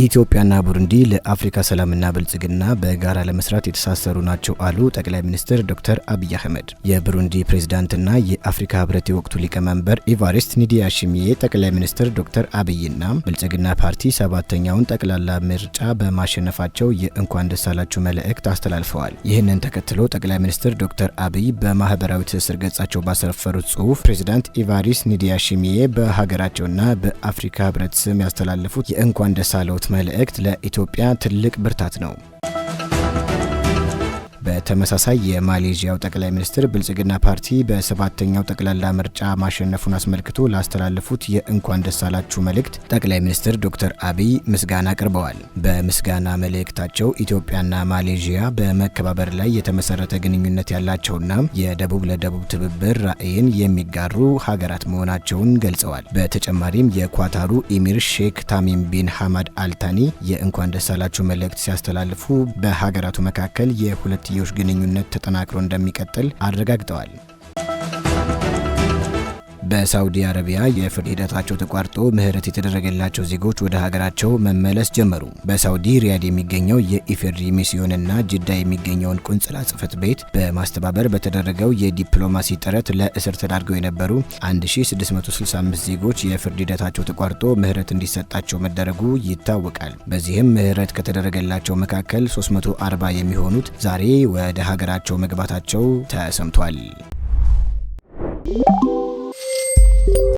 ኢትዮጵያና ቡሩንዲ ለአፍሪካ ሰላምና ብልጽግና በጋራ ለመስራት የተሳሰሩ ናቸው አሉ ጠቅላይ ሚኒስትር ዶክተር አብይ አህመድ። የቡሩንዲ ፕሬዝዳንትና የአፍሪካ ህብረት የወቅቱ ሊቀመንበር ኢቫሪስት ኒዲያሺሚዬ ጠቅላይ ሚኒስትር ዶክተር አብይና ብልጽግና ፓርቲ ሰባተኛውን ጠቅላላ ምርጫ በማሸነፋቸው የእንኳን ደስ አላችሁ መልእክት አስተላልፈዋል። ይህንን ተከትሎ ጠቅላይ ሚኒስትር ዶክተር አብይ በማህበራዊ ትስስር ገጻቸው ባሰፈሩት ጽሑፍ ፕሬዝዳንት ኢቫሪስት ኒዲያሺሚዬ በሀገራቸውና በአፍሪካ ህብረት ስም ያስተላለፉት የእንኳን ደስ አለዎት መልእክት ለኢትዮጵያ ትልቅ ብርታት ነው። በተመሳሳይ የማሌዥያው ጠቅላይ ሚኒስትር ብልጽግና ፓርቲ በሰባተኛው ጠቅላላ ምርጫ ማሸነፉን አስመልክቶ ላስተላለፉት የእንኳን ደስ አላችሁ መልእክት ጠቅላይ ሚኒስትር ዶክተር አብይ ምስጋና አቅርበዋል። በምስጋና መልእክታቸው ኢትዮጵያና ማሌዥያ በመከባበር ላይ የተመሰረተ ግንኙነት ያላቸውና የደቡብ ለደቡብ ትብብር ራዕይን የሚጋሩ ሀገራት መሆናቸውን ገልጸዋል። በተጨማሪም የኳታሩ ኢሚር ሼክ ታሚም ቢን ሐማድ አልታኒ የእንኳን ደስ አላችሁ መልእክት ሲያስተላልፉ በሀገራቱ መካከል የሁለት ግንኙነት ተጠናክሮ እንደሚቀጥል አረጋግጠዋል። በሳውዲ አረቢያ የፍርድ ሂደታቸው ተቋርጦ ምህረት የተደረገላቸው ዜጎች ወደ ሀገራቸው መመለስ ጀመሩ። በሳውዲ ሪያድ የሚገኘው የኢፌድሪ ሚስዮንና ጅዳ የሚገኘውን ቆንጽላ ጽሕፈት ቤት በማስተባበር በተደረገው የዲፕሎማሲ ጥረት ለእስር ተዳርገው የነበሩ 1665 ዜጎች የፍርድ ሂደታቸው ተቋርጦ ምህረት እንዲሰጣቸው መደረጉ ይታወቃል። በዚህም ምህረት ከተደረገላቸው መካከል 340 የሚሆኑት ዛሬ ወደ ሀገራቸው መግባታቸው ተሰምቷል።